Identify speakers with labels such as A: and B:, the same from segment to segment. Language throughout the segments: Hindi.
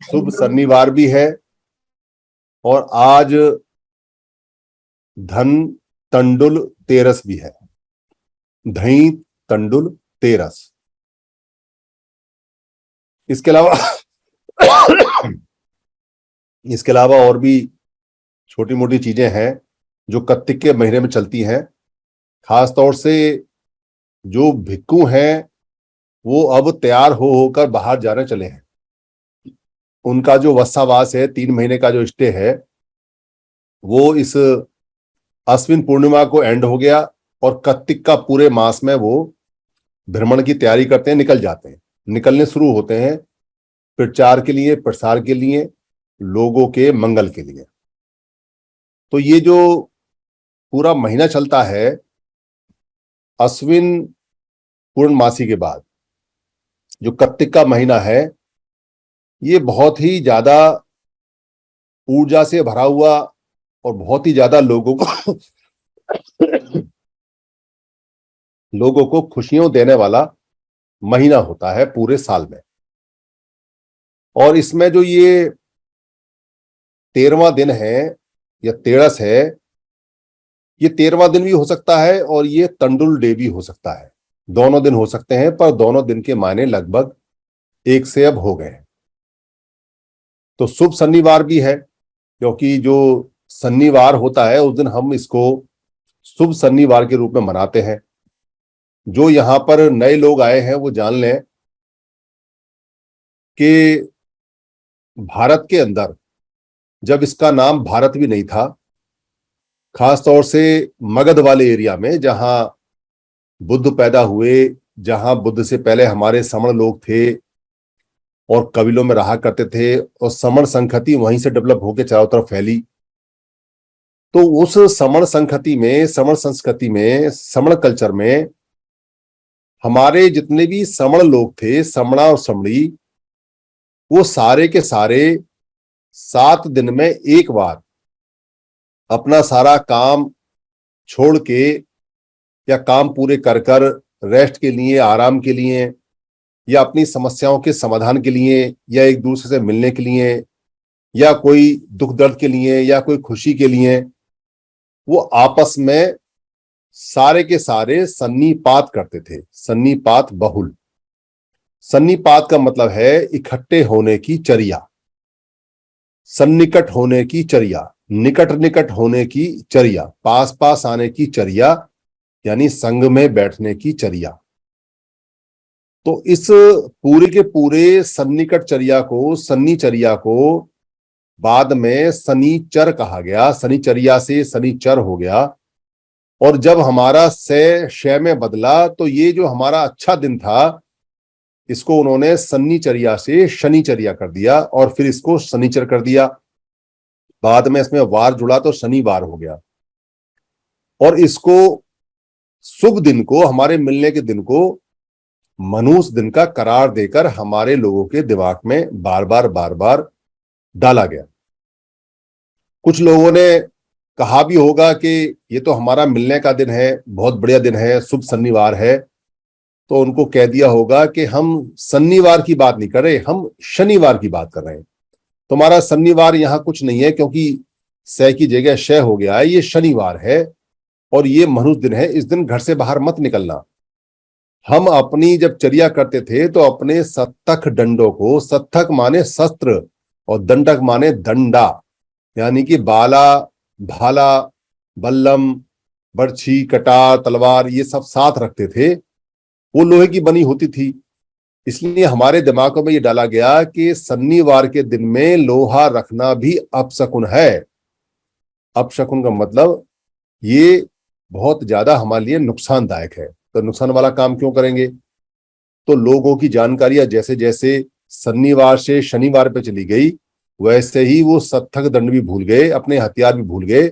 A: शुभ शनिवार भी है और आज धन तंडुल तेरस भी है। धई तंडुल तेरस। इसके अलावा और भी छोटी मोटी चीजें हैं जो कार्तिक के महीने में चलती हैं। खासतौर से जो भिक्खु हैं वो अब तैयार हो होकर बाहर जाने चले हैं। उनका जो वत्सावास है, 3 महीने का जो स्टे है, वो इस अश्विन पूर्णिमा को एंड हो गया और कार्तिक का पूरे मास में वो भ्रमण की तैयारी करते हैं, निकल जाते हैं, निकलने शुरू होते हैं प्रचार के लिए, प्रसार के लिए, लोगों के मंगल के लिए। तो ये जो पूरा महीना चलता है अश्विन पूर्णमासी के बाद, जो कार्तिक का महीना है, ये बहुत ही ज्यादा ऊर्जा से भरा हुआ और बहुत ही ज्यादा लोगों को खुशियों देने वाला महीना होता है पूरे साल में। और इसमें जो ये 13वां दिन है या तेरस है, ये 13वां दिन भी हो सकता है और ये तंडुल डे भी हो सकता है। दोनों दिन हो सकते हैं, पर दोनों दिन के मायने लगभग एक से अब हो गए हैं। तो शुभ शनिवार भी है, क्योंकि जो शनिवार होता है उस दिन हम इसको शुभ शनिवार के रूप में मनाते हैं। जो यहां पर नए लोग आए हैं वो जान लें कि भारत के अंदर जब इसका नाम भारत भी नहीं था, खासतौर से मगध वाले एरिया में जहां बुद्ध पैदा हुए, जहां बुद्ध से पहले हमारे समण लोग थे और कबीलों में रहा करते थे, और समण संस्कृति वहीं से डेवलप होकर चारों तरफ फैली। तो उस समण संस्कृति में, समण संस्कृति में, समण कल्चर में हमारे जितने भी समण लोग थे, समणा और समणी, वो सारे के सारे 7 दिन में एक बार अपना सारा काम छोड़ के या काम पूरे कर कर रेस्ट के लिए, आराम के लिए, या अपनी समस्याओं के समाधान के लिए, या एक दूसरे से मिलने के लिए, या कोई दुख दर्द के लिए, या कोई खुशी के लिए, वो आपस में सारे के सारे सन्निपात करते थे। सन्निपात बहुल। सन्निपात का मतलब है इकट्ठे होने की चर्या, सन्निकट होने की चर्या, निकट निकट होने की चर्या, पास पास आने की चर्या, यानी संग में बैठने की चर्या। तो इस पूरे के पूरे सन्निकट चर्या को, सन्निचर्या को बाद में शनिचर कहा गया। शनिचर्या से शनिचर हो गया। और जब हमारा शय में बदला तो ये जो हमारा अच्छा दिन था, इसको उन्होंने शनिचर्या से शनिचर्या कर दिया और फिर इसको शनिचर कर दिया। बाद में इसमें वार जुड़ा तो शनिवार हो गया। और इसको शुभ दिन को, हमारे मिलने के दिन को मनुष्य दिन का करार देकर हमारे लोगों के दिमाग में बार बार डाला गया। कुछ लोगों ने कहा भी होगा कि ये तो हमारा मिलने का दिन है, बहुत बढ़िया दिन है, शुभ शनिवार है। तो उनको कह दिया होगा कि हम शनिवार की बात नहीं कर रहे, हम शनिवार की बात कर रहे हैं। तुम्हारा शनिवार यहां कुछ नहीं है, क्योंकि स की जगह श हो गया है। ये शनिवार है और ये मनुष्य दिन है। इस दिन घर से बाहर मत निकलना। हम अपनी जब चर्या करते थे तो अपने सत्तक डंडों को, सत्तक माने शस्त्र और दंडक माने दंडा, यानी कि बाला, भाला, बल्लम, बर्छी, कटार, तलवार, ये सब साथ रखते थे। वो लोहे की बनी होती थी। इसलिए हमारे दिमागों में ये डाला गया कि शनिवार के दिन में लोहा रखना भी अपशकुन है। अपशकुन का मतलब ये बहुत ज्यादा हमारे लिए नुकसानदायक है। तो नुकसान वाला काम क्यों करेंगे? तो लोगों की जानकारियां जैसे जैसे शनिवार से शनिवार पे चली गई, वैसे ही वो सत्थक दंड भी भूल गए, अपने हथियार भी भूल गए,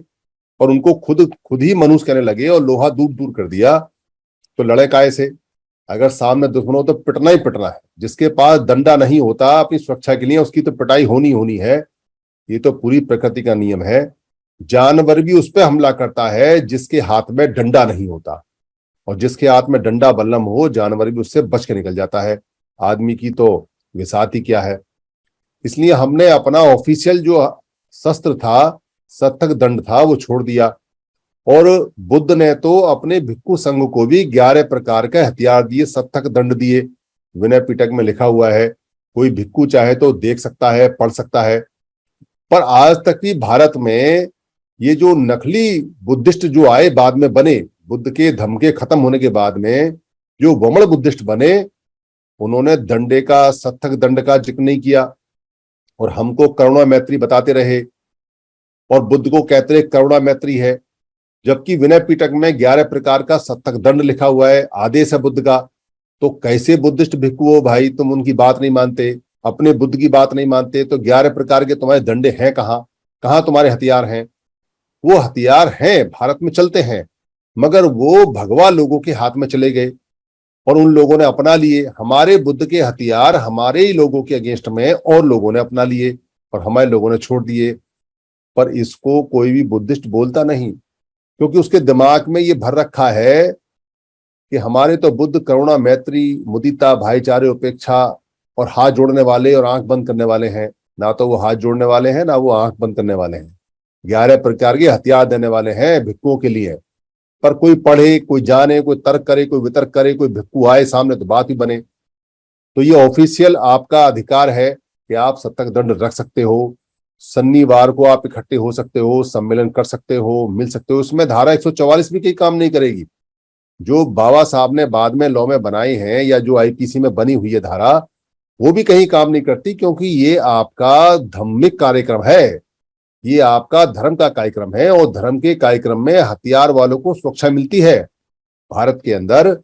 A: और उनको खुद ही मनुष्य कहने लगे और लोहा दूर दूर कर दिया। तो लड़े काय से? अगर सामने दुश्मन हो तो पिटना ही पिटना है। जिसके पास डंडा नहीं होता अपनी सुरक्षा के लिए, उसकी तो पिटाई होनी है। ये तो पूरी प्रकृति का नियम है। जानवर भी उस पर हमला करता है जिसके हाथ में डंडा नहीं होता, और जिसके हाथ में डंडा बल्लम हो, जानवर भी उससे बच के निकल जाता है। आदमी की तो विसात ही क्या है। इसलिए हमने अपना ऑफिशियल जो शस्त्र था, सत्तक दंड था, वो छोड़ दिया। और बुद्ध ने तो अपने भिक्खु संघ को भी 11 प्रकार के हथियार दिए, सत्तक दंड दिए। विनय पिटक में लिखा हुआ है, कोई भिक्खु चाहे तो देख सकता है, पढ़ सकता है। पर आज तक भी भारत में ये जो नकली बुद्धिस्ट जो आए, बाद में बने, बुद्ध के धम्म के खत्म होने के बाद में जो वमन बुद्धिस्ट बने, उन्होंने दंडे का, सत्तक दंड का जिक्र नहीं किया और हमको करुणा मैत्री बताते रहे और बुद्ध को कहते रहे करुणा मैत्री है। जबकि विनय पिटक में 11 प्रकार का सत्तक दंड लिखा हुआ है, आदेश है बुद्ध का। तो कैसे बुद्धिस्ट भिक्खु हो भाई, तुम उनकी बात नहीं मानते, अपने बुद्ध की बात नहीं मानते, तो 11 प्रकार के तुम्हारे दंडे हैं कहाँ? कहाँ तुम्हारे हथियार हैं? वो हथियार हैं, भारत में चलते हैं, मगर वो भगवा लोगों के हाथ में चले गए और उन लोगों ने अपना लिए। हमारे बुद्ध के हथियार हमारे ही लोगों के अगेंस्ट में और लोगों ने अपना लिए और हमारे लोगों ने छोड़ दिए। पर इसको कोई भी बुद्धिस्ट बोलता नहीं, क्योंकि उसके दिमाग में ये भर रखा है कि हमारे तो बुद्ध करुणा मैत्री मुदिता भाईचारे उपेक्षा और हाथ जोड़ने वाले और आंख बंद करने वाले हैं। ना तो वो हाथ जोड़ने वाले हैं, ना वो आंख बंद करने वाले हैं। 11 प्रकार के हथियार देने वाले हैं भिक्खुओं के लिए। पर कोई पढ़े, कोई जाने, कोई तर्क करे, कोई वितर्क करे, कोई भिक्खु आए सामने तो बात ही बने। तो ये ऑफिशियल आपका अधिकार है कि आप सत्तक दंड रख सकते हो, शनिवार को आप इकट्ठे हो सकते हो, सम्मेलन कर सकते हो, मिल सकते हो। उसमें धारा 144 भी कहीं काम नहीं करेगी। जो बाबा साहब ने बाद में लॉ में बनाई है या जो आईपीसी में बनी हुई है धारा, वो भी कहीं काम नहीं करती, क्योंकि ये आपका धार्मिक कार्यक्रम है, ये आपका धर्म का कार्यक्रम है और धर्म के कार्यक्रम में हथियार वालों को सुरक्षा मिलती है। भारत के अंदर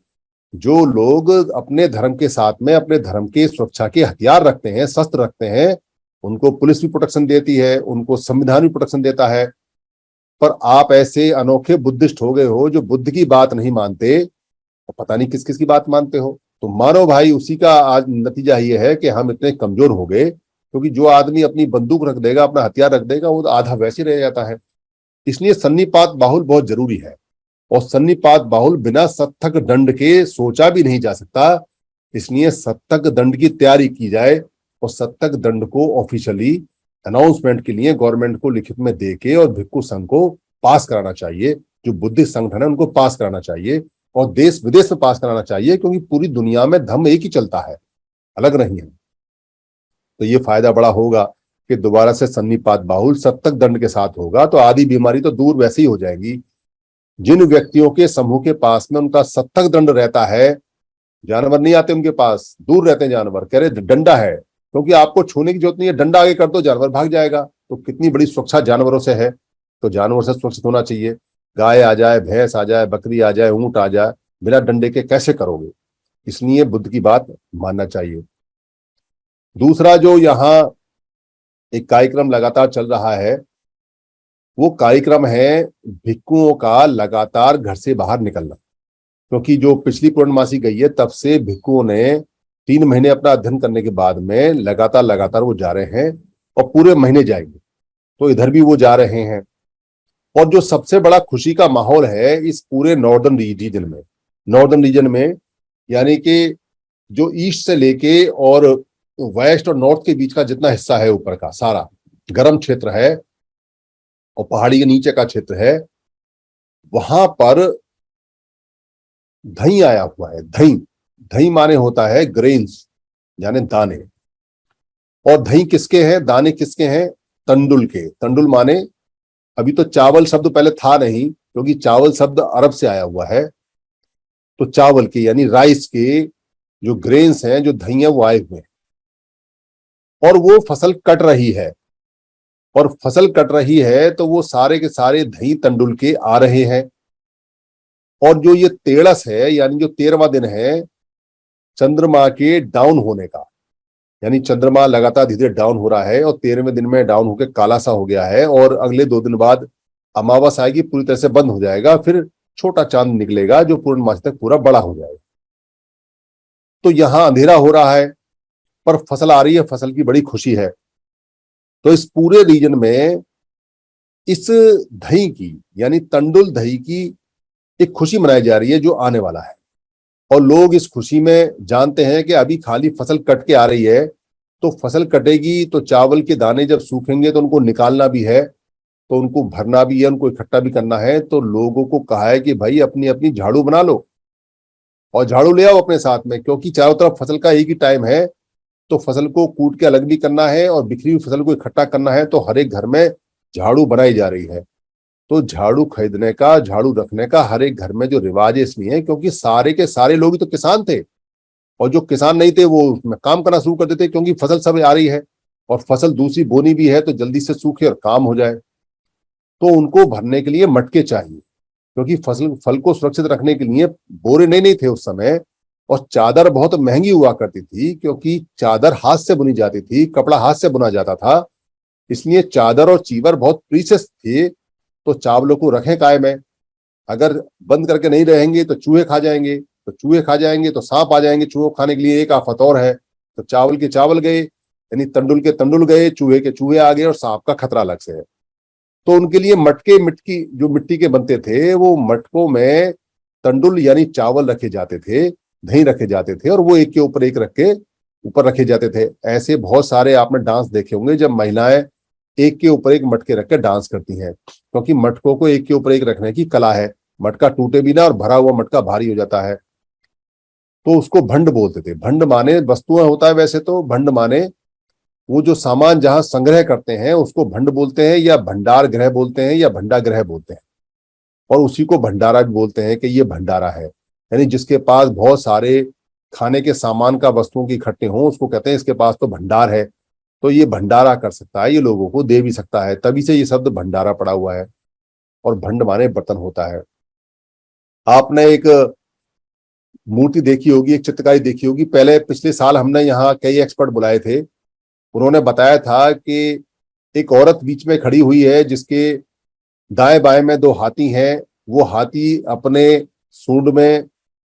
A: जो लोग अपने धर्म के साथ में अपने धर्म के सुरक्षा के हथियार रखते हैं, शस्त्र रखते हैं, उनको पुलिस भी प्रोटेक्शन देती है, उनको संविधान भी प्रोटेक्शन देता है। पर आप ऐसे अनोखे बुद्धिस्ट हो गए हो जो बुद्ध की बात नहीं मानते, और पता नहीं किस किस की बात मानते हो। तो मानो भाई, उसी का आज नतीजा ये है कि हम इतने कमजोर हो गए, क्योंकि जो आदमी अपनी बंदूक रख देगा, अपना हथियार रख देगा, वो तो आधा वैसे रह जाता है। इसलिए सन्निपात बाहुल बहुत जरूरी है और सन्निपात बाहुल बिना सत्तक दंड के सोचा भी नहीं जा सकता। इसलिए सत्तक दंड की तैयारी की जाए और सत्तक दंड को ऑफिशियली अनाउंसमेंट के लिए गवर्नमेंट को लिखित में देके और भिक्खु संघ को पास कराना चाहिए। जो बुद्धिस्ट संगठन है उनको पास कराना चाहिए और देश विदेश में पास कराना चाहिए, क्योंकि पूरी दुनिया में धर्म एक ही चलता है, अलग नहीं है। तो ये फायदा बड़ा होगा कि दोबारा से सन्निपात बाहुल सत्तक दंड के साथ होगा, तो आधी बीमारी तो दूर वैसे ही हो जाएगी। जिन व्यक्तियों के समूह के पास में उनका सत्तक दंड रहता है, जानवर नहीं आते उनके पास, दूर रहते हैं जानवर, कह रहे डंडा है, क्योंकि आपको छूने की जरूरत नहीं है, डंडा आगे कर दो जानवर भाग जाएगा। तो कितनी बड़ी सुरक्षा जानवरों से है, तो जानवर से सुरक्षित होना चाहिए। गाय आ जाए, भैंस आ जाए, बकरी आ जाए, ऊंट आ जाए, बिना डंडे के कैसे करोगे? इसलिए बुद्ध की बात मानना चाहिए। दूसरा जो यहाँ एक कार्यक्रम लगातार चल रहा है, वो कार्यक्रम है भिक्खुओं का लगातार घर से बाहर निकलना। क्योंकि जो पिछली पूर्णमासी गई है, तब से भिक्खुओं ने 3 महीने अपना अध्ययन करने के बाद में लगातार वो जा रहे हैं और पूरे महीने जाएंगे। तो इधर भी वो जा रहे हैं। और जो सबसे बड़ा खुशी का माहौल है इस पूरे नॉर्दर्न रीजन में, यानी कि जो ईस्ट से लेके और वेस्ट और नॉर्थ के बीच का जितना हिस्सा है, ऊपर का सारा गर्म क्षेत्र है और पहाड़ी के नीचे का क्षेत्र है, वहां पर दही आया हुआ है। दही, दही माने होता है ग्रेन्स, यानी दाने। और दही किसके हैं, दाने किसके हैं? तंडुल के। तंडुल माने, अभी तो चावल शब्द पहले था नहीं, क्योंकि चावल शब्द अरब से आया हुआ है। तो चावल के यानी राइस के जो ग्रेन्स हैं, जो दही है, वो आए हुए हैं और वो फसल कट रही है। और फसल कट रही है तो वो सारे के सारे दही तंडुल के आ रहे हैं। और जो ये तेरस है, यानी जो 13वां दिन है चंद्रमा के डाउन होने का, यानी चंद्रमा लगातार धीरे धीरे डाउन हो रहा है और 13वें दिन में डाउन होकर काला सा हो गया है और अगले 2 दिन बाद अमावस आएगी, पूरी तरह से बंद हो जाएगा, फिर छोटा चांद निकलेगा जो पूर्णमासी तक पूरा बड़ा हो जाएगा। तो यहां अंधेरा हो रहा है पर फसल आ रही है, फसल की बड़ी खुशी है। तो इस पूरे रीजन में इस दही की, यानी तंडुल दही की एक खुशी मनाई जा रही है जो आने वाला है। और लोग इस खुशी में जानते हैं कि अभी खाली फसल कट के आ रही है, तो फसल कटेगी तो चावल के दाने जब सूखेंगे तो उनको निकालना भी है, तो उनको भरना भी है, उनको इकट्ठा भी करना है। तो लोगों को कहा है कि भाई अपनी अपनी झाड़ू बना लो और झाड़ू ले आओ अपने साथ में, क्योंकि चारों तरफ फसल का एक ही टाइम है। तो फसल को कूट के अलग भी करना है और बिखरी हुई फसल को इकट्ठा करना है, तो हर एक घर में झाड़ू बनाई जा रही है। तो झाड़ू खरीदने का, झाड़ू रखने का हर एक घर में जो रिवाज है इसलिए है क्योंकि सारे के सारे लोग ही तो किसान थे, और जो किसान नहीं थे वो उसमें काम करना शुरू कर देते, क्योंकि फसल सब आ रही है और फसल दूसरी बोनी भी है तो जल्दी से सूखे और काम हो जाए। तो उनको भरने के लिए मटके चाहिए, क्योंकि फसल फल को सुरक्षित रखने के लिए बोरे नहीं थे उस समय। और चादर बहुत महंगी हुआ करती थी, क्योंकि चादर हाथ से बुनी जाती थी, कपड़ा हाथ से बुना जाता था, इसलिए चादर और चीवर बहुत प्रीशियस थे। तो चावलों को रखें काय में, अगर बंद करके नहीं रहेंगे तो चूहे खा जाएंगे, तो चूहे खा जाएंगे तो सांप आ जाएंगे चूहों खाने के लिए, एक आफत और है। तो चावल के चावल गए, यानी तंडुल के तंडुल गए, चूहे के चूहे आ गए और सांप का खतरा अलग से है। तो उनके लिए मटके, मिट्टी जो मिट्टी के बनते थे, वो मटकों में तंडुल यानी चावल रखे जाते थे, दही रखे जाते थे, और वो एक के ऊपर एक रख के ऊपर रखे जाते थे। ऐसे बहुत सारे आपने डांस देखे होंगे जब महिलाएं एक के ऊपर एक मटके रख के डांस करती हैं, क्योंकि मटकों को एक के ऊपर एक रखने की कला है। मटका टूटे भी ना, और भरा हुआ मटका भारी हो जाता है। तो उसको भंड बोलते थे। भंड माने वस्तुएं होता है, वैसे तो भंड माने वो जो सामान जहां संग्रह करते हैं उसको भंड बोलते हैं, या भंडार गृह बोलते हैं, या भंडागृह बोलते हैं। और उसी को भंडारा भी बोलते हैं कि ये भंडारा है, यानी जिसके पास बहुत सारे खाने के सामान का वस्तुओं की इकट्ठे हों उसको कहते हैं इसके पास तो भंडार है। तो ये भंडारा कर सकता है, ये लोगों को दे भी सकता है, तभी से ये शब्द भंडारा पड़ा हुआ है। और भंड माने बर्तन होता है। आपने एक मूर्ति देखी होगी, एक चित्रकारी देखी होगी, पहले पिछले साल हमने यहाँ कई एक्सपर्ट बुलाए थे। उन्होंने बताया था कि एक औरत बीच में खड़ी हुई है जिसके दाएं बाएं में दो हाथी हैं। वो हाथी अपने सूंड में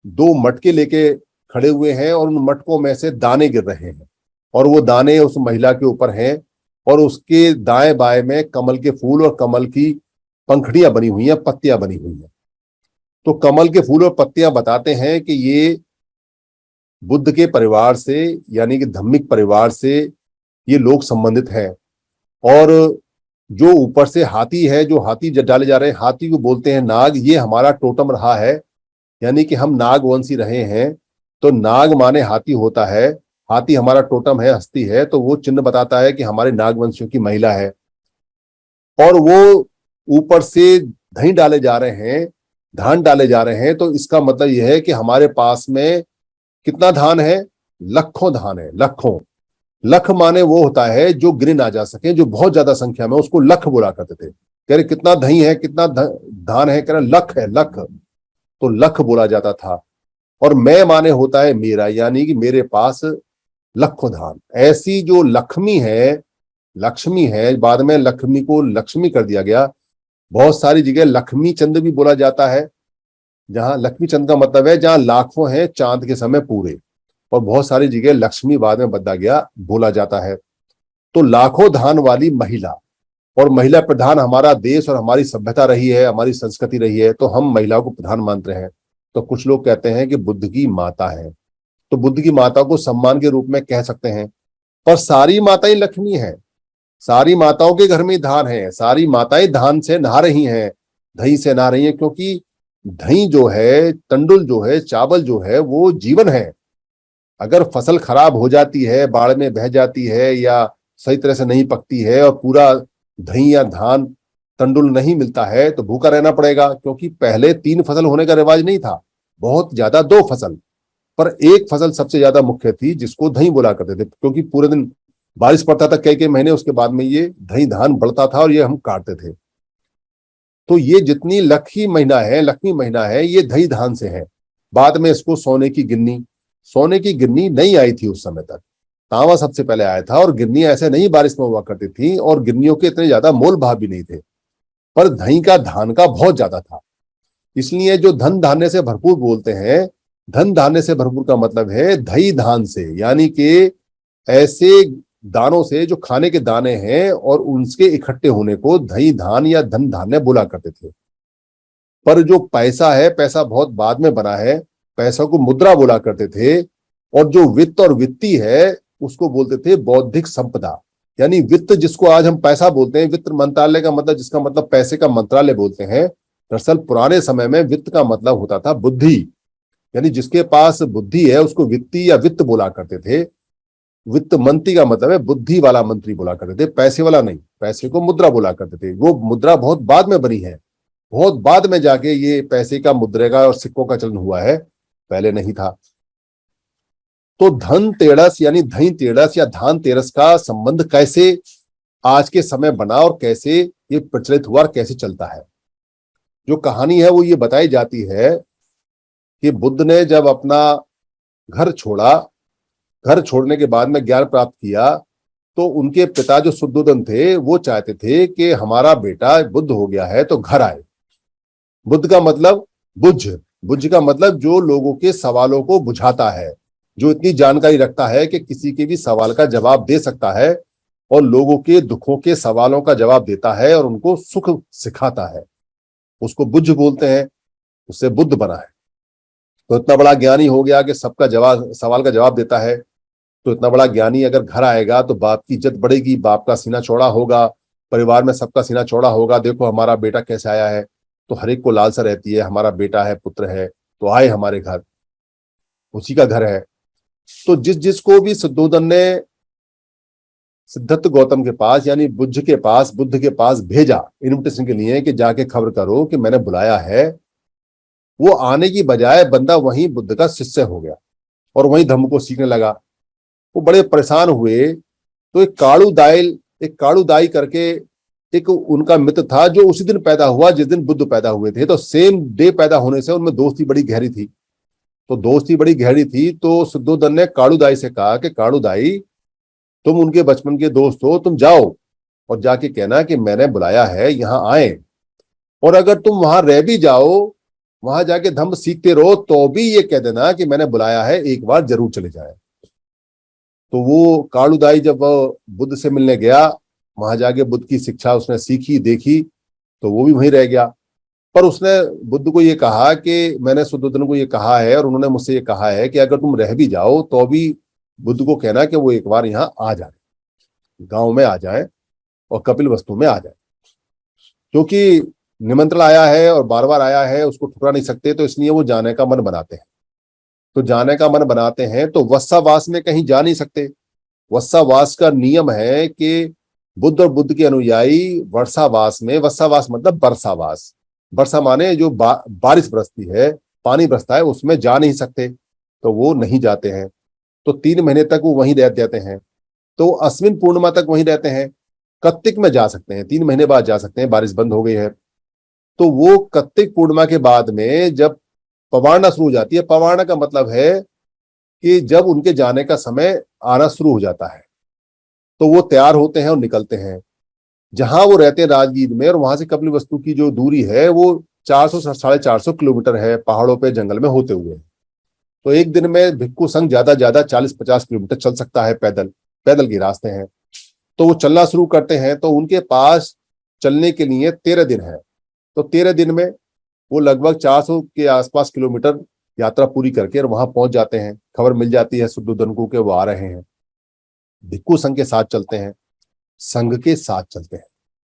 A: दो मटके लेके खड़े हुए हैं और उन मटकों में से दाने गिर रहे हैं, और वो दाने उस महिला के ऊपर हैं, और उसके दाएं बाएं में कमल के फूल और कमल की पंखड़ियां बनी हुई हैं, पत्तियां बनी हुई हैं। तो कमल के फूल और पत्तियां बताते हैं कि ये बुद्ध के परिवार से, यानी कि धम्मिक परिवार से ये लोग संबंधित हैं। और जो ऊपर से हाथी है, जो हाथी डाले जा रहे हैं, हाथी को बोलते हैं नाग। ये हमारा टोटम रहा है, यानी कि हम नागवंशी रहे हैं। तो नाग माने हाथी होता है, हाथी हमारा टोटम है, हस्ती है, तो वो चिन्ह बताता है कि हमारे नागवंशियों की महिला है। और वो ऊपर से दही डाले जा रहे हैं, धान डाले जा रहे हैं, तो इसका मतलब यह है कि हमारे पास में कितना धान है? लाखों धान है, लाखों। लख माने वो होता है जो गिने ना जा सके, जो बहुत ज्यादा संख्या में, उसको लख बोला करते थे। कह रहे कितना दही है, कितना धान है, कह रहे लख है, लख। तो लख बोला जाता था। और मैं माने होता है मेरा, यानी कि मेरे पास लखों धान। ऐसी जो लक्ष्मी है, लक्ष्मी है, बाद में लक्ष्मी को लक्ष्मी कर दिया गया। बहुत सारी जगह लक्ष्मी चंद भी बोला जाता है, जहां लक्ष्मी चंद का मतलब है जहां लाखों हैं चांद के समय पूरे। और बहुत सारी जगह लक्ष्मी बाद में बदला गया बोला जाता है। तो लाखों धान वाली महिला, और महिला प्रधान हमारा देश और हमारी सभ्यता रही है, हमारी संस्कृति रही है, तो हम महिला को प्रधान मानते हैं। तो कुछ लोग कहते हैं कि बुद्ध की माता है, तो बुद्ध की माता को सम्मान के रूप में कह सकते हैं। पर सारी माताएं लक्ष्मी हैं, सारी माताओं के घर में धान है, सारी माताएं धान से नहा रही हैं, दही से नहा रही हैं, क्योंकि दही जो है, तंडुल जो है, चावल जो है, वो जीवन है। अगर फसल खराब हो जाती है, बाढ़ में बह जाती है, या सही तरह से नहीं पकती है और पूरा दही या धान तंडुल नहीं मिलता है, तो भूखा रहना पड़ेगा। क्योंकि पहले 3 फसल होने का रिवाज नहीं था, बहुत ज्यादा 2 फसल, पर एक फसल सबसे ज्यादा मुख्य थी जिसको दही बोला करते थे, क्योंकि पूरे दिन बारिश पड़ता था कई कई महीने, उसके बाद में ये दही धान बढ़ता था और ये हम काटते थे। तो ये जितनी लक्ष्मी महीना है, ये दही धान से है। बाद में इसको सोने की गिरनी नहीं आई थी उस समय तक, तांबा सबसे पहले आया था। और गिरनियां ऐसे नहीं बारिश में हुआ करती थी, और गिरनियों के इतने ज्यादा मोल भाव भी नहीं थे, पर दही का, धान का बहुत ज्यादा था। इसलिए जो धन धान्य से भरपूर बोलते हैं, धन धान्य से भरपूर का मतलब है दही धान से, यानी कि ऐसे दानों से जो खाने के दाने हैं और उनके इकट्ठे होने को दही धान या धन धान्य बोला करते थे। पर जो पैसा है, पैसा बहुत बाद में बना है। पैसों को मुद्रा बोला करते थे, और जो वित्त और वित्ती है उसको बोलते थे बौद्धिक संपदा। यानी वित्त जिसको आज हम पैसा बोलते हैं, वित्त मंत्रालय का मतलब, जिसका मतलब पैसे का मंत्रालय बोलते हैं, दरअसल पुराने समय में वित्त का मतलब होता था बुद्धि। यानी जिसके पास बुद्धि है उसको वित्ती या वित्त बोला करते थे। वित्त मंत्री का मतलब है बुद्धि वाला मंत्री बोला करते थे, पैसे वाला नहीं। पैसे को मुद्रा बोला करते थे। वो मुद्रा बहुत बाद में बनी है, बहुत बाद में जाके ये पैसे का, मुद्रे का और सिक्कों का चलन हुआ है, पहले नहीं था। तो धन तेरस यानी धन तेरस या धान तेरस का संबंध कैसे आज के समय बना और कैसे ये प्रचलित हुआ और कैसे चलता है, जो कहानी है वो ये बताई जाती है कि बुद्ध ने जब अपना घर छोड़ा, घर छोड़ने के बाद में ज्ञान प्राप्त किया, तो उनके पिता जो शुद्धोधन थे वो चाहते थे कि हमारा बेटा बुद्ध हो गया है तो घर आए। बुद्ध का मतलब बुझ, बुझ का मतलब जो लोगों के सवालों को बुझाता है, जो इतनी जानकारी रखता है कि किसी के भी सवाल का जवाब दे सकता है और लोगों के दुखों के सवालों का जवाब देता है और उनको सुख सिखाता है, उसको बुझ बोलते हैं। उससे बुद्ध बना है। तो इतना बड़ा ज्ञानी हो गया कि सबका जवाब, सवाल का जवाब देता है। तो इतना बड़ा ज्ञानी अगर घर आएगा तो बाप की इज्जत बढ़ेगी, बाप का सीना चौड़ा होगा, परिवार में सबका सीना चौड़ा होगा, देखो हमारा बेटा कैसे आया है। तो हर एक को लालसा रहती है, हमारा बेटा है, पुत्र है, तो आए हमारे घर, उसी का घर है। तो जिस जिसको भी शुद्धोधन ने सिद्धार्थ गौतम के पास यानी बुद्ध के पास भेजा इन्विटेशन के लिए कि जाके खबर करो कि मैंने बुलाया है, वो आने की बजाय बंदा वहीं बुद्ध का शिष्य हो गया और वहीं धम्म को सीखने लगा। वो बड़े परेशान हुए। तो एक काड़ू दाई करके एक उनका मित्र था जो उसी दिन पैदा हुआ जिस दिन बुद्ध पैदा हुए थे। तो सेम डे पैदा होने से उनमें दोस्ती बड़ी गहरी थी। तो शुद्धोधन ने काड़ू दाई से कहा कि काड़ू दाई, तुम उनके बचपन के दोस्त हो, तुम जाओ और जाके कहना कि मैंने बुलाया है, यहाँ आए। और अगर तुम वहां रह भी जाओ, वहां जाके धम्म सीखते रहो, तो भी ये कह देना कि मैंने बुलाया है, एक बार जरूर चले जाए। तो वो कालूदाई जब बुद्ध से मिलने गया, वहां जाके बुद्ध की शिक्षा उसने सीखी, देखी, तो वो भी वहीं रह गया। पर उसने बुद्ध को ये कहा कि मैंने शुद्धोधन को ये कहा है और उन्होंने मुझसे ये कहा है कि अगर तुम रह भी जाओ तो भी बुद्ध को कहना कि वो एक बार यहाँ आ जाए, गांव में आ जाए और कपिल वस्तु में आ जाए। क्योंकि निमंत्रण आया है और बार बार आया है, उसको ठुकरा नहीं सकते, तो इसलिए वो जाने का मन बनाते हैं। तो जाने का मन बनाते हैं तो वत्सावास में कहीं जा नहीं सकते। वत्सावास का नियम है कि बुद्ध और बुद्ध के अनुयायी वर्षावास में, वत्सावास मतलब बरसावास, वर्षा माने जो बारिश बरसती है, पानी बरसता है, उसमें जा नहीं सकते, तो वो नहीं जाते हैं। तो 3 महीने तक वो वहीं रह जाते हैं। तो अश्विन पूर्णिमा तक वहीं रहते हैं। कार्तिक में जा सकते हैं, 3 महीने बाद जा सकते हैं, बारिश बंद हो गई है। तो वो कार्तिक पूर्णिमा के बाद में जब पवारना शुरू हो जाती है, पवारना का मतलब है कि जब उनके जाने का समय आना शुरू हो जाता है, तो वो तैयार होते हैं और निकलते हैं। जहां वो रहते हैं राजगीर में, और वहां से कपिल वस्तु की जो दूरी है वो 400 से 450 किलोमीटर है, पहाड़ों पे जंगल में होते हुए। तो एक दिन में भिक्खु संघ ज्यादा 40-50 किलोमीटर चल सकता है, पैदल, पैदल के रास्ते हैं। तो वो चलना शुरू करते हैं, तो उनके पास चलने के लिए 13 दिन है। तो 13 दिन में वो लगभग 400 के आसपास किलोमीटर यात्रा पूरी करके और वहां पहुंच जाते हैं। खबर मिल जाती है शुद्धोधन को कि वो आ रहे हैं। भिक्खु संघ के साथ चलते हैं, संघ के साथ चलते हैं।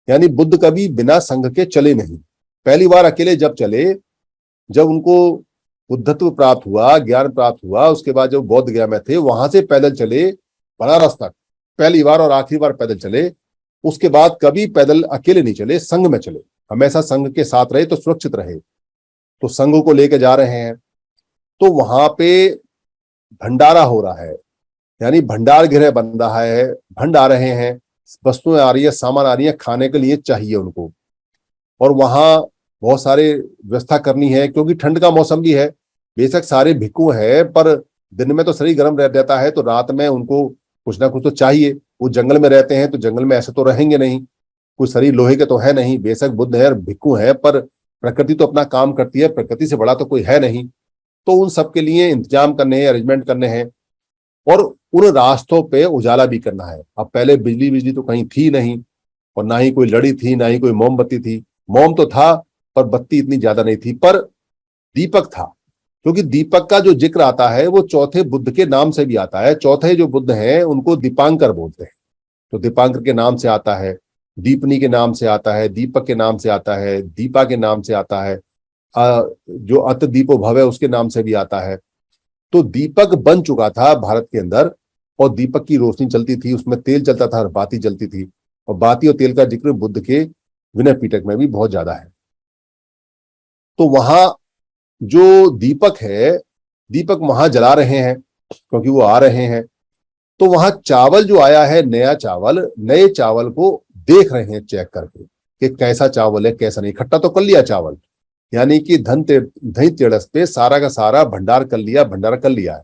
A: यानी बुद्ध कभी बिना संघ के चले नहीं। पहली बार अकेले जब चले, जब उनको बुद्धत्व प्राप्त हुआ, ज्ञान प्राप्त हुआ, उसके बाद जब बौद्ध गया में थे, वहां से पैदल चले बनारस तक, पहली बार और आखिरी बार पैदल चले। उसके बाद कभी पैदल अकेले नहीं चले, संघ में चले, हमेशा संघ के साथ रहे तो सुरक्षित रहे। तो संघ को लेके जा रहे हैं। तो वहां पे भंडारा हो रहा है, यानी भंडार गृह बन रहा है, भंड आ रहे हैं, वस्तुएं आ रही है, सामान आ रही है, खाने के लिए चाहिए उनको। और वहां बहुत सारे व्यवस्था करनी है क्योंकि ठंड का मौसम भी है। बेशक सारे भिक्खु है, पर दिन में तो शरीर गर्म रह जाता है, तो रात में उनको कुछ ना कुछ तो चाहिए। वो जंगल में रहते हैं तो जंगल में ऐसे तो रहेंगे नहीं, कोई शरीर लोहे के तो है नहीं। बेशक बुद्ध है, भिक्खु है, पर प्रकृति तो अपना काम करती है, प्रकृति से बड़ा तो कोई है नहीं। तो उन सब के लिए इंतजाम करने हैं, अरेंजमेंट करने हैं, और उन रास्तों पे उजाला भी करना है। अब पहले बिजली तो कहीं थी नहीं, और ना ही कोई लड़ी थी, ना ही कोई मोमबत्ती थी। मोम तो था पर बत्ती इतनी ज्यादा नहीं थी, पर दीपक था। क्योंकि दीपक का जो जिक्र आता है वो चौथे बुद्ध के नाम से भी आता है। चौथे जो बुद्ध हैं उनको दीपांकर बोलते हैं, तो दीपांकर के नाम से आता है, दीपनी के नाम से आता है, दीपक के नाम से आता है, दीपा के नाम से आता है, जो अत दीपो भव है उसके नाम से भी आता है। तो दीपक बन चुका था भारत के अंदर, और दीपक की रोशनी चलती थी, उसमें तेल चलता था और बाती जलती थी, और बाती और तेल का जिक्र बुद्ध के विनय पिटक में भी बहुत ज्यादा है। तो वहां जो दीपक है, दीपक वहां जला रहे हैं क्योंकि वो आ रहे हैं। तो वहां चावल जो आया है, नया चावल, नए चावल को देख रहे हैं चेक करके कि कैसा चावल है कैसा नहीं। इकट्ठा तो कर लिया चावल, यानी कि धन तेरस पे सारा का सारा भंडार कर लिया है,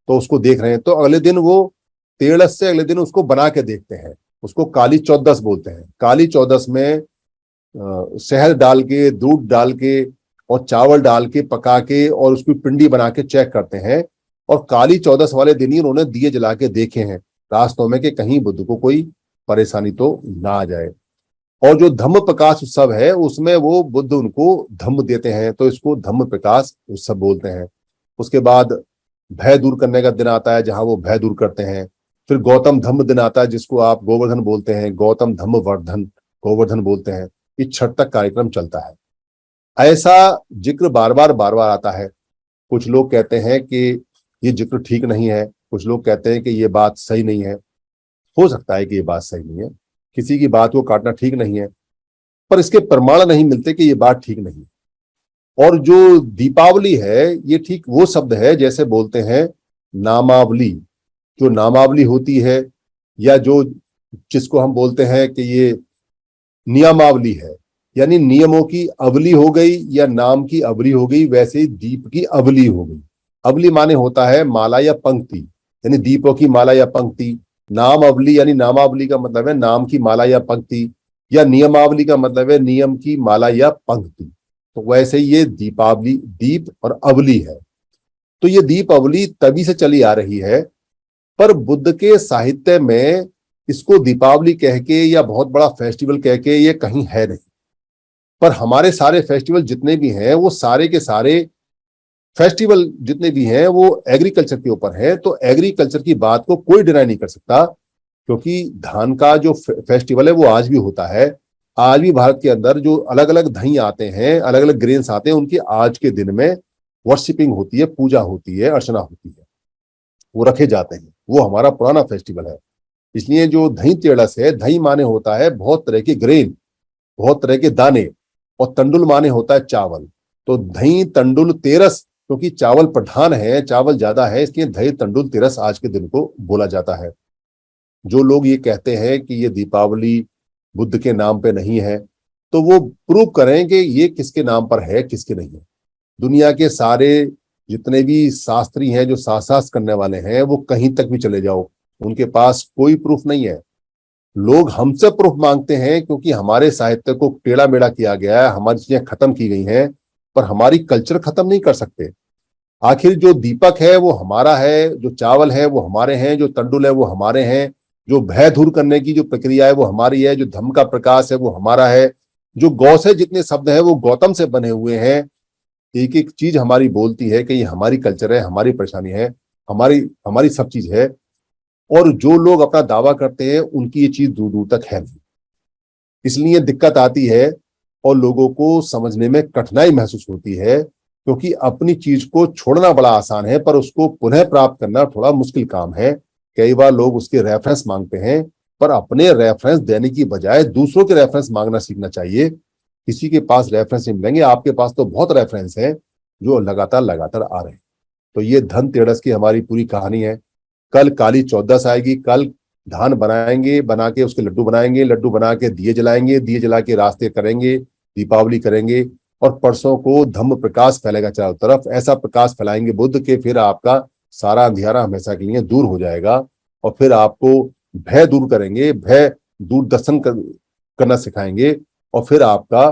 A: तो उसको देख रहे हैं। तो अगले दिन वो तेरस से अगले दिन उसको बना के देखते हैं। उसको काली चौदस बोलते हैं। काली चौदस में शहद डाल के, दूध डाल के और चावल डाल के पका के और उसकी पिंडी बना के चेक करते हैं। और काली चौदस वाले दिन ही उन्होंने दिए जला के देखे हैं रास्तों में कि कहीं बुद्ध को कोई परेशानी तो ना आ जाए। और जो धम्म प्रकाश उत्सव है उसमें वो बुद्ध उनको धम्म देते हैं, तो इसको धम्म प्रकाश उत्सव बोलते हैं। उसके बाद भय दूर करने का दिन आता है जहां वो भय दूर करते हैं। फिर गौतम धम्म दिन आता है जिसको आप गोवर्धन बोलते हैं, गौतम धम्म वर्धन गोवर्धन बोलते हैं। इस छठ तक कार्यक्रम चलता है। ऐसा जिक्र बार बार आता है। कुछ लोग कहते हैं कि ये जिक्र ठीक नहीं है, कुछ लोग कहते हैं कि ये बात सही नहीं है। हो सकता है कि ये बात सही नहीं है, किसी की बात को काटना ठीक नहीं है, पर इसके प्रमाण नहीं मिलते कि ये बात ठीक नहीं। और जो दीपावली है ये ठीक वो शब्द है जैसे बोलते हैं नामावली। जो नामावली होती है, या जो जिसको हम बोलते हैं कि ये नियमावली है, यानी नियमों की अवली हो गई या नाम की अवली हो गई, वैसे ही दीप की अवली हो गई। अवली माने होता है माला या पंक्ति, यानी दीपों की माला या पंक्ति। नाम अवली यानी नामावली का मतलब है नाम की माला या पंक्ति, या नियमावली का मतलब है नियम की माला या पंक्ति। तो वैसे ही ये दीपावली दीप और अवली है। तो ये दीप अवली तभी से चली आ रही है, पर बुद्ध के साहित्य में इसको दीपावली कह के या बहुत बड़ा फेस्टिवल कह के ये कहीं है नहीं। पर हमारे सारे फेस्टिवल जितने भी हैं वो सारे के सारे फेस्टिवल जितने भी हैं वो एग्रीकल्चर के ऊपर है। तो एग्रीकल्चर की बात को कोई डिनाई नहीं कर सकता, क्योंकि धान का जो फेस्टिवल है वो आज भी होता है। आज भी भारत के अंदर जो अलग अलग दही आते हैं, अलग अलग ग्रेन्स आते हैं, उनकी आज के दिन में वर्शिपिंग होती है, पूजा होती है, अर्चना होती है, वो रखे जाते हैं। वो हमारा पुराना फेस्टिवल है। इसलिए जो दही तेरस है, दही माने होता है बहुत तरह के ग्रेन, बहुत तरह के दाने, और तंडुल माने होता है चावल। तो दही तंडुल तेरस, क्योंकि चावल प्रधान है, चावल ज्यादा है, इसलिए दही तंडुल तेरस आज के दिन को बोला जाता है। जो लोग ये कहते हैं कि ये दीपावली बुद्ध के नाम पे नहीं है, तो वो प्रूव करें कि ये किसके नाम पर है किसके नहीं है। दुनिया के सारे जितने भी शास्त्री हैं जो शास्त्र करने वाले हैं, वो कहीं तक भी चले जाओ, उनके पास कोई प्रूफ नहीं है। लोग हमसे प्रूफ मांगते हैं क्योंकि हमारे साहित्य को टेढ़ा मेढ़ा किया गया है, हमारी चीजें खत्म की गई हैं, पर हमारी कल्चर खत्म नहीं कर सकते। आखिर जो दीपक है वो हमारा है, जो चावल है वो हमारे हैं, जो तंडुल है वो हमारे हैं, जो भय दूर करने की जो प्रक्रिया है वो हमारी है, जो धम्म का प्रकाश है वो हमारा है, जो गौ से जितने शब्द हैं वो गौतम से बने हुए हैं। एक एक चीज हमारी बोलती है कि ये हमारी कल्चर है, हमारी परेशानी है, हमारी हमारी सब चीज है। और जो लोग अपना दावा करते हैं उनकी ये चीज दूर दूर तक है नहीं, इसलिए दिक्कत आती है और लोगों को समझने में कठिनाई महसूस होती है। क्योंकि अपनी चीज को छोड़ना बड़ा आसान है, पर उसको पुनः प्राप्त करना थोड़ा मुश्किल काम है। कई बार लोग उसके रेफरेंस मांगते हैं, पर अपने रेफरेंस देने की बजाय दूसरों के रेफरेंस मांगना सीखना चाहिए। किसी के पास रेफरेंस नहीं मिलेंगे, आपके पास तो बहुत रेफरेंस है जो लगातार लगातार आ रहे हैं। तो ये धन तेरस की हमारी पूरी कहानी है। कल काली चौदस आएगी, कल धान बनाएंगे, बना के उसके लड्डू बनाएंगे, लड्डू बना के दिए जलाएंगे, दिए जला के रास्ते करेंगे, दीपावली करेंगे। और परसों को धम्म प्रकाश फैलेगा चारों तरफ, ऐसा प्रकाश फैलाएंगे बुद्ध के फिर आपका सारा अंधियारा हमेशा के लिए दूर हो जाएगा। और फिर आपको भय दूर करेंगे, भय दूरदर्शन करना सिखाएंगे। और फिर आपका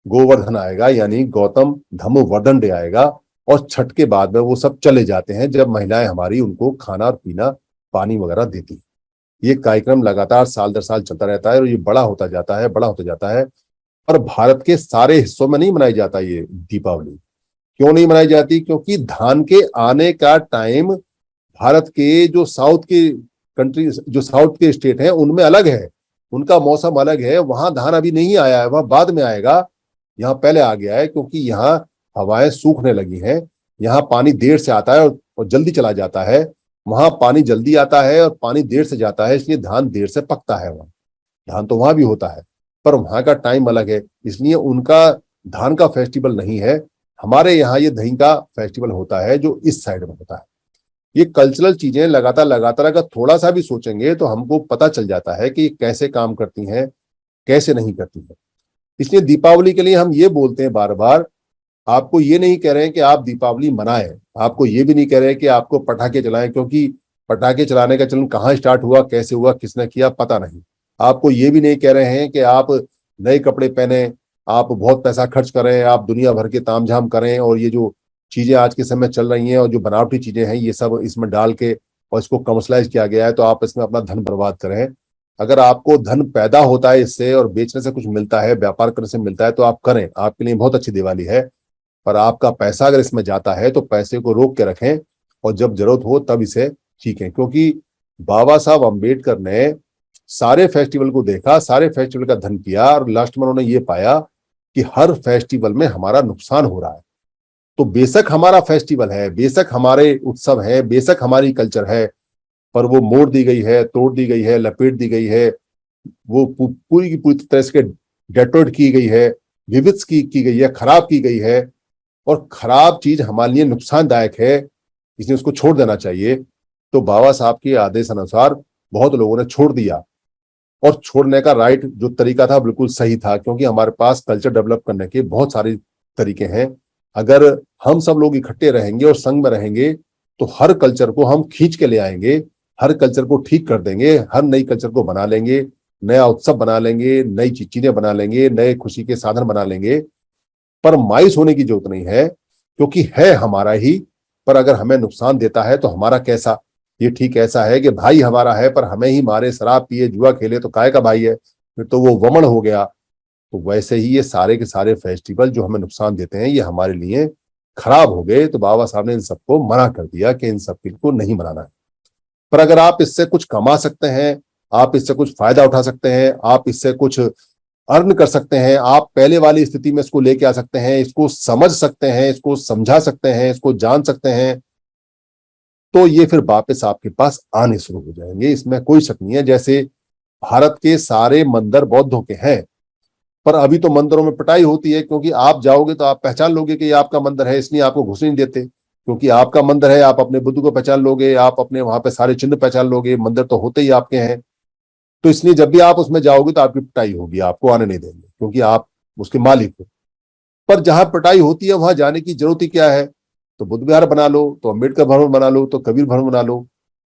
A: गोवर्धन आएगा, यानी गौतम धम्म वर्धन डे आएगा। और छठ के बाद में वो सब चले जाते हैं जब महिलाएं हमारी उनको खाना और पीना पानी वगैरह देती हैं। ये कार्यक्रम लगातार साल दर साल चलता रहता है और ये बड़ा होता जाता है, बड़ा होता जाता है। और भारत के सारे हिस्सों में नहीं मनाई जाता ये दीपावली। क्यों नहीं मनाई जाती? क्योंकि धान के आने का टाइम भारत के जो साउथ के कंट्री, जो साउथ के स्टेट हैं उनमें अलग है, उनका मौसम अलग है। वहां धान अभी नहीं आया है, वहां बाद में आएगा। यहाँ पहले आ गया है क्योंकि यहाँ हवाएं सूखने लगी हैं, यहाँ पानी देर से आता है और जल्दी चला जाता है। वहां पानी जल्दी आता है और पानी देर से जाता है, इसलिए धान देर से पकता है। वहां धान तो वहां भी होता है, पर वहां का टाइम अलग है, इसलिए उनका धान का फेस्टिवल नहीं है। हमारे यहाँ ये दही का फेस्टिवल होता है जो इस साइड में होता है। ये कल्चरल चीजें लगातार लगातार अगर थोड़ा सा भी सोचेंगे तो हमको पता चल जाता है कि ये कैसे काम करती हैं, कैसे नहीं करती है। इसलिए दीपावली के लिए हम ये बोलते हैं बार बार, आपको ये नहीं कह रहे हैं कि आप दीपावली मनाएं, आपको ये भी नहीं कह रहे हैं कि आपको पटाखे चलाएं, क्योंकि पटाखे चलाने का चलन कहाँ स्टार्ट हुआ, कैसे हुआ, किसने किया, पता नहीं। आपको ये भी नहीं कह रहे हैं कि आप नए कपड़े पहने, आप बहुत पैसा खर्च करें, आप दुनिया भर के तामझाम करें और ये जो चीजें आज के समय चल रही हैं और जो बनावटी चीजें हैं ये सब इसमें डाल के और इसको कमर्शलाइज किया गया है, तो आप इसमें अपना धन बर्बाद करें। अगर आपको धन पैदा होता है इससे और बेचने से कुछ मिलता है, व्यापार करने से मिलता है, तो आप करें, आपके लिए बहुत अच्छी दिवाली है। पर आपका पैसा अगर इसमें जाता है तो पैसे को रोक के रखें और जब जरूरत हो तब इसे सीखें। क्योंकि बाबा साहब अम्बेडकर ने सारे फेस्टिवल को देखा, सारे फेस्टिवल का धन किया और लास्ट में उन्होंने ये पाया कि हर फेस्टिवल में हमारा नुकसान हो रहा है। तो बेशक हमारा फेस्टिवल है, बेशक हमारे उत्सव है, बेशक हमारी कल्चर है, पर वो मोड़ दी गई है, तोड़ दी गई है, लपेट दी गई है, वो पूरी की पूरी तरह से डेट्रोइट की गई है, विविध की गई है, खराब की गई है। और खराब चीज हमारे लिए नुकसानदायक है, इसलिए उसको छोड़ देना चाहिए। तो बाबा साहब के आदेश अनुसार बहुत लोगों ने छोड़ दिया, और छोड़ने का राइट जो तरीका था बिल्कुल सही था, क्योंकि हमारे पास कल्चर डेवलप करने के बहुत सारे तरीके हैं। अगर हम सब लोग इकट्ठे रहेंगे और संग में रहेंगे तो हर कल्चर को हम खींच के ले आएंगे, हर कल्चर को ठीक कर देंगे, हर नई कल्चर को बना लेंगे, नया उत्सव बना लेंगे, नई चीजें बना लेंगे, नए खुशी के साधन बना लेंगे। पर मायूस होने की जरूरत नहीं है, क्योंकि है हमारा ही, पर अगर हमें नुकसान देता है तो हमारा कैसा? ये ठीक ऐसा है कि भाई हमारा है पर हमें ही मारे, शराब पिए, जुआ खेले तो काय का भाई है, फिर तो वो वमन हो गया। तो वैसे ही ये सारे के सारे फेस्टिवल जो हमें नुकसान देते हैं ये हमारे लिए खराब हो गए। तो बाबा साहब ने इन सबको मना कर दिया कि इन सब को नहीं मनाना है। पर अगर आप इससे कुछ कमा सकते हैं, आप इससे कुछ फायदा उठा सकते हैं, आप इससे कुछ अर्न कर सकते हैं, आप पहले वाली स्थिति में इसको लेके आ सकते हैं, इसको समझ सकते हैं, इसको समझा सकते हैं, इसको जान सकते हैं, तो ये फिर वापस आपके पास आने शुरू हो जाएंगे, इसमें कोई शक नहीं है। जैसे भारत के सारे मंदिर बौद्धों के हैं, पर अभी तो मंदिरों में पिटाई होती है, क्योंकि आप जाओगे तो आप पहचान लोगे कि ये आपका मंदिर है, इसलिए आपको घुसने नहीं देते। क्योंकि आपका मंदिर है, आप अपने बुद्ध को पहचान लोगे, आप अपने वहां पे सारे चिन्ह पहचान लोगे, मंदिर तो होते ही आपके हैं। तो इसलिए जब भी आप उसमें जाओगे तो आपकी पिटाई होगी, आपको आने नहीं देंगे, क्योंकि आप उसके मालिक हो। पर जहां पिटाई होती है वहां जाने की जरूरत ही क्या है? तो बुद्ध विहार बना लो, तो अम्बेडकर भवन बना लो, तो कबीर भवन बना लो।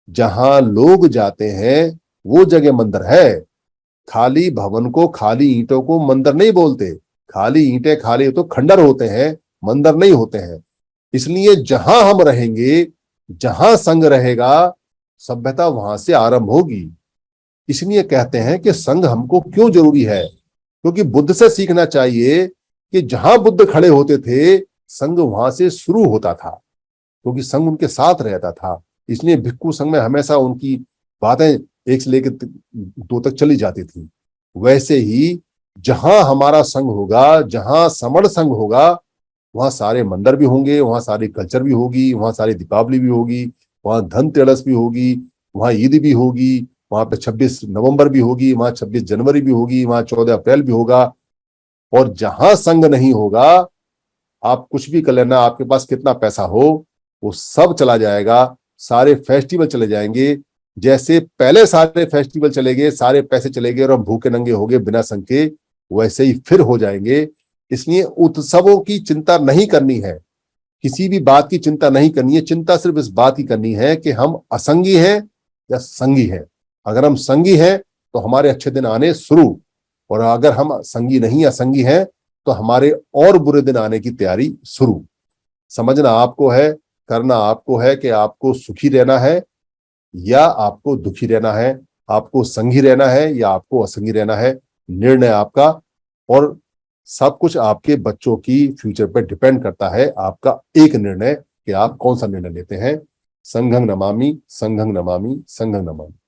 A: जहां लोग जाते हैं वो जगह मंदिर है। खाली भवन को, खाली ईंटों को मंदिर नहीं बोलते। खाली ईंटें, खाली तो खंडर होते हैं, मंदिर नहीं होते हैं। इसलिए जहां हम रहेंगे, जहां संघ रहेगा, सभ्यता वहां से आरंभ होगी। इसलिए कहते हैं कि संघ हमको क्यों जरूरी है? क्योंकि बुद्ध से सीखना चाहिए कि जहां बुद्ध खड़े होते थे संघ वहां से शुरू होता था, क्योंकि संघ उनके साथ रहता था। इसलिए भिक्खु संघ में हमेशा उनकी बातें एक से लेकर दो तक चली जाती थी। वैसे ही जहां हमारा संघ होगा, जहां समण संघ होगा, वहां सारे मंदिर भी होंगे, वहां सारी कल्चर भी होगी, वहां सारी दीपावली भी होगी, वहां धनतेरस भी होगी, वहां ईद भी होगी, वहां पे 26 नवंबर भी होगी, वहां 26 जनवरी भी होगी, वहां 14 अप्रैल भी होगा। और जहां संघ नहीं होगा, आप कुछ भी कर लेना, आपके पास कितना पैसा हो, वो सब चला जाएगा, सारे फेस्टिवल चले जाएंगे। जैसे पहले सारे फेस्टिवल चले गए, सारे पैसे चले गए और हम भूखे नंगे हो गए बिना संघ के, वैसे ही फिर हो जाएंगे। इसलिए उत्सवों की चिंता नहीं करनी है, किसी भी बात की चिंता नहीं करनी है। चिंता सिर्फ इस बात की करनी है कि हम असंगी हैं या संगी हैं। अगर हम संगी हैं तो हमारे अच्छे दिन आने शुरू, और अगर हम संगी नहीं, असंगी हैं, तो हमारे और बुरे दिन आने की तैयारी शुरू। समझना आपको है, करना आपको है कि आपको सुखी रहना है या आपको दुखी रहना है, आपको संगी रहना है या आपको असंगी रहना है। निर्णय आपका। और सब कुछ आपके बच्चों की फ्यूचर पर डिपेंड करता है। आपका एक निर्णय कि आप कौन सा निर्णय लेते हैं। संघं नमामि, संघं नमामि, संघं नमामि।